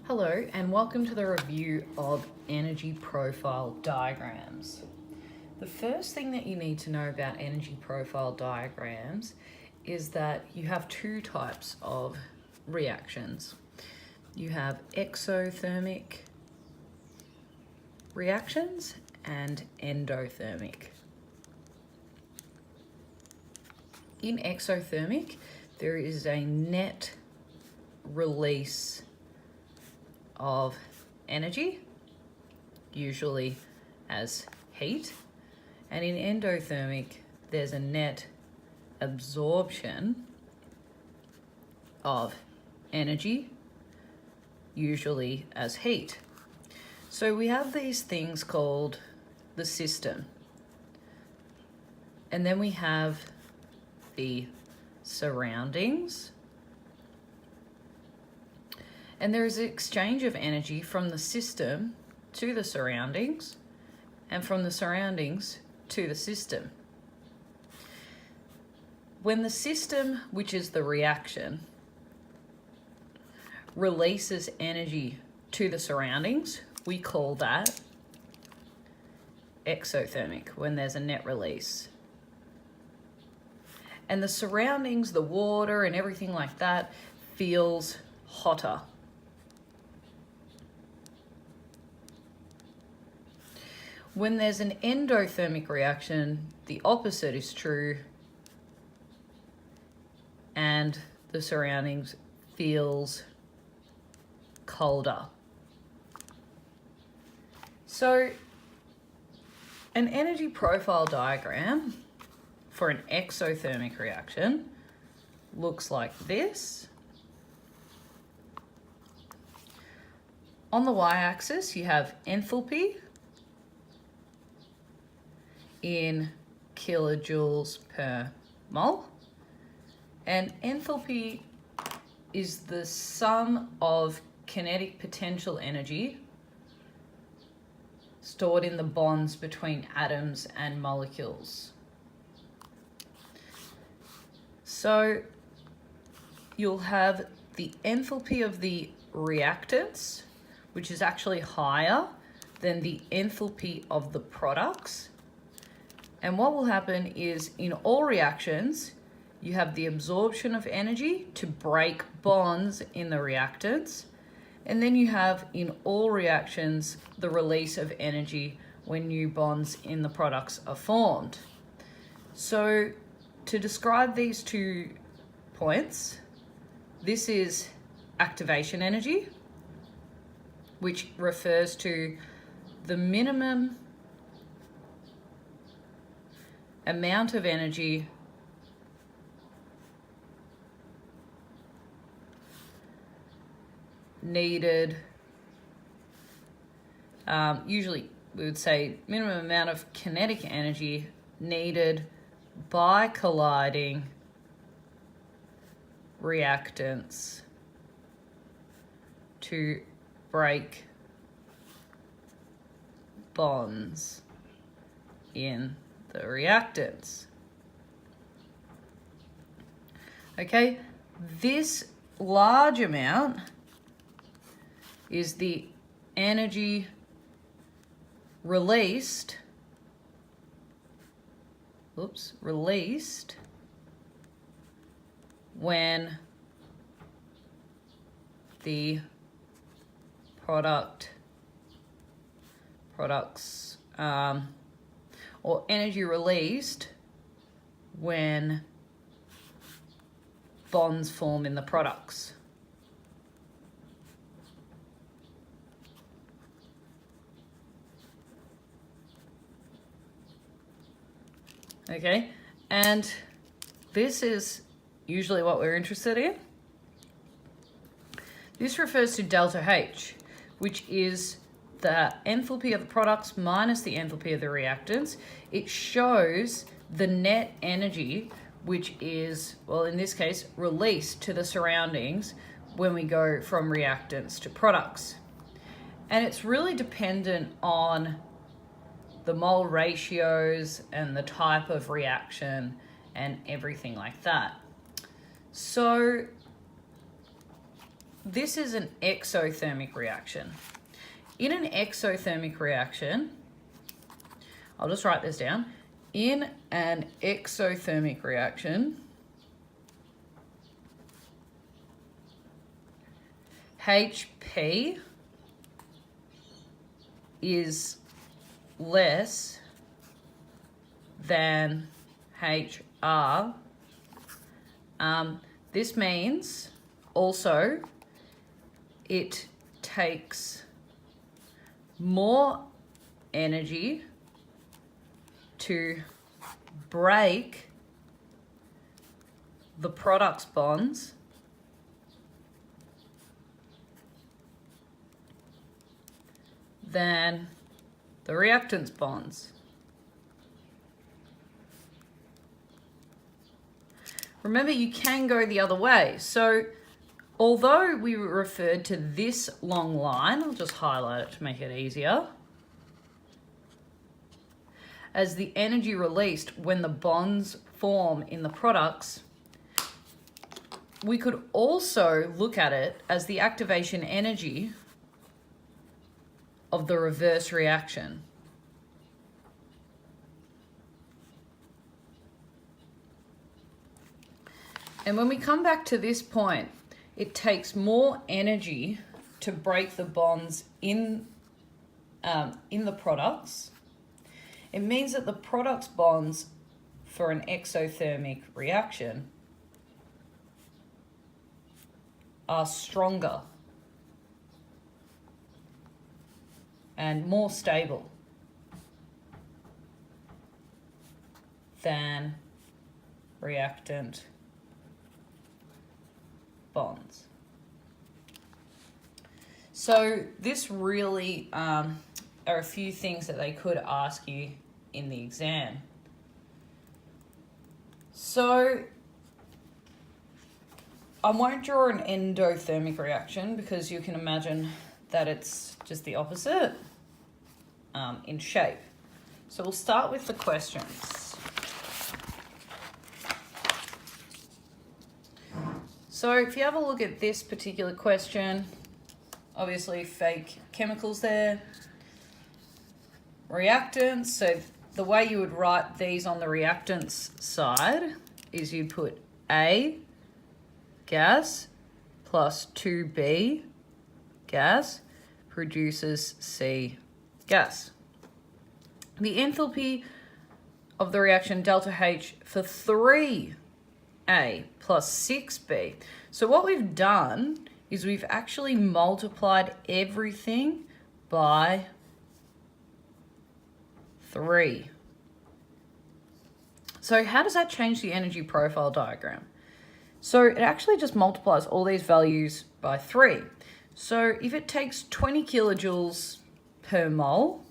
Hello and welcome to the review of energy profile diagrams. The first thing that you need to know about energy profile diagrams is that you have two types of reactions. You have exothermic reactions and endothermic. In exothermic, there is a net release of energy, usually as heat, and in endothermic there's a net absorption of energy, usually as heat. So we have these things called the system, and then we have the surroundings. And there is an exchange of energy from the system to the surroundings and from the surroundings to the system. When the system, which is the reaction, releases energy to the surroundings, we call that exothermic, when there's a net release. And the surroundings, the water and everything like that, feels hotter. When there's an endothermic reaction, the opposite is true, and the surroundings feels colder. So an energy profile diagram for an exothermic reaction looks like this. On the y-axis, you have enthalpy in kilojoules per mole, and enthalpy is the sum of kinetic potential energy stored in the bonds between atoms and molecules. So you'll have the enthalpy of the reactants, which is actually higher than the enthalpy of the products. And what will happen is in all reactions, you have the absorption of energy to break bonds in the reactants. And then you have in all reactions, the release of energy when new bonds in the products are formed. So to describe these 2 points, this is activation energy, which refers to the minimum amount of energy needed, usually we would say minimum amount of kinetic energy needed by colliding reactants to break bonds in the reactants. Okay, this large amount is the energy released when the products or energy released when bonds form in the products. Okay, and this is usually what we're interested in. This refers to delta H, which is the enthalpy of the products minus the enthalpy of the reactants. It shows the net energy, which is, well, in this case, released to the surroundings when we go from reactants to products. And it's really dependent on the mole ratios and the type of reaction and everything like that. So this is an exothermic reaction. In an exothermic reaction, I'll just write this down. In an exothermic reaction, HP is less than HR. This means also it takes more energy to break the product's bonds than the reactant's bonds. Remember, you can go the other way. So although we referred to this long line, I'll just highlight it to make it easier, as the energy released when the bonds form in the products, we could also look at it as the activation energy of the reverse reaction. And when we come back to this point, it takes more energy to break the bonds in the products. It means that the product's bonds for an exothermic reaction are stronger and more stable than reactant bonds. So this really are a few things that they could ask you in the exam. So I won't draw an endothermic reaction because you can imagine that it's just the opposite in shape. So we'll start with the questions. So if you have a look at this particular question, obviously fake chemicals there. Reactants, so the way you would write these on the reactants side is you'd put A gas plus 2B gas produces C gas. The enthalpy of the reaction delta H for 3A plus 6B. So what we've done is we've actually multiplied everything by 3. So how does that change the energy profile diagram? So it actually just multiplies all these values by 3. So if it takes 20 kilojoules per mole,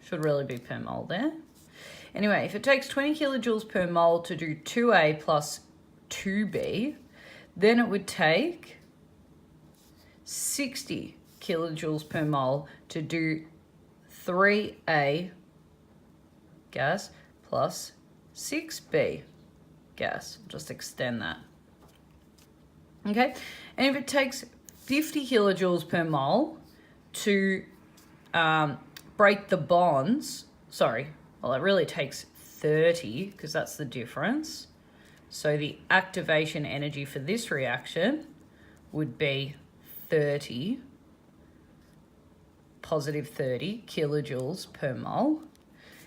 should really be per mole there. Anyway, if it takes 20 kilojoules per mole to do 2A plus 2B, then it would take 60 kilojoules per mole to do 3A gas plus 6B gas. Just extend that. Okay, and if it takes 50 kilojoules per mole to break the bonds, well, it really takes 30 because that's the difference. So the activation energy for this reaction would be 30, positive 30 kilojoules per mole.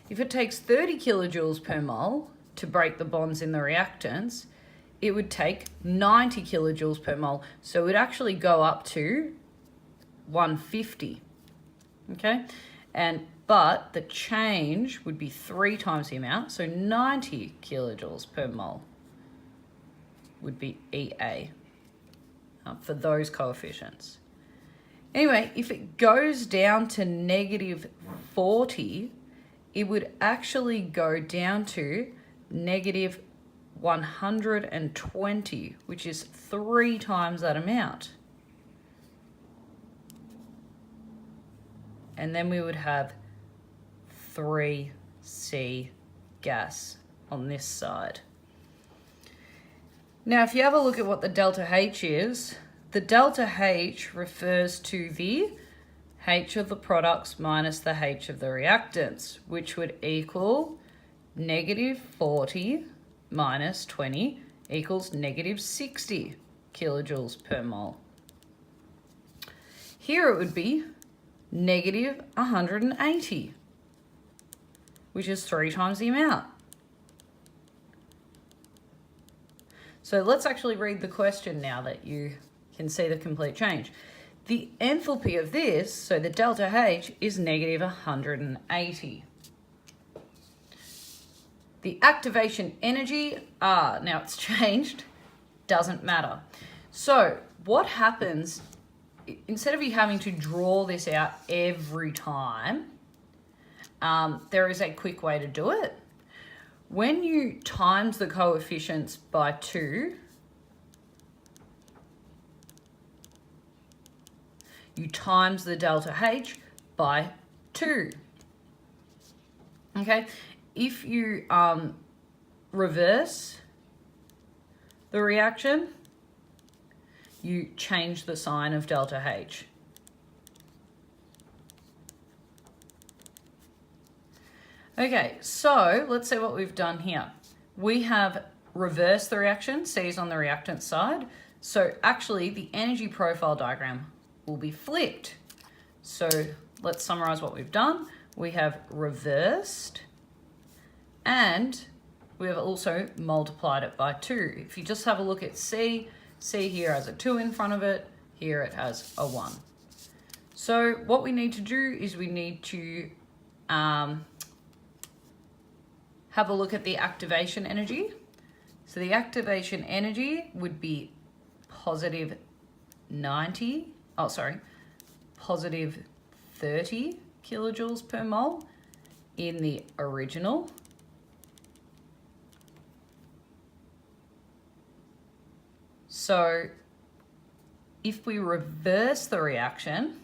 If it takes 30 kilojoules per mole to break the bonds in the reactants, it would take 90 kilojoules per mole. So it would actually go up to 150, okay? But the change would be 3 times the amount, so 90 kilojoules per mole would be EA for those coefficients. Anyway, if it goes down to negative 40, it would actually go down to negative 120, which is 3 times that amount. And then we would have 3C gas on this side. Now, if you have a look at what the delta H is the delta H refers to the H of the products minus the H of the reactants, which would equal -40 minus 20 equals -60 kilojoules per mole. Here it would be -180, which is 3 times the amount. So let's actually read the question now that you can see the complete change. The enthalpy of this, so the delta H, is -180. The activation energy, now it's changed, doesn't matter. So what happens, instead of you having to draw this out every time, there is a quick way to do it. When you times the coefficients by 2, you times the delta H by 2. Okay, if you reverse the reaction, you change the sign of delta H. Okay, so let's see what we've done here. We have reversed the reaction, C is on the reactant side. So actually the energy profile diagram will be flipped. So let's summarize what we've done. We have reversed and we have also multiplied it by 2. If you just have a look at C, C here has a 2 in front of it, here it has a 1. So what we need to do is we need to have a look at the activation energy. So the activation energy would be positive 30 kilojoules per mole in the original. So if we reverse the reaction,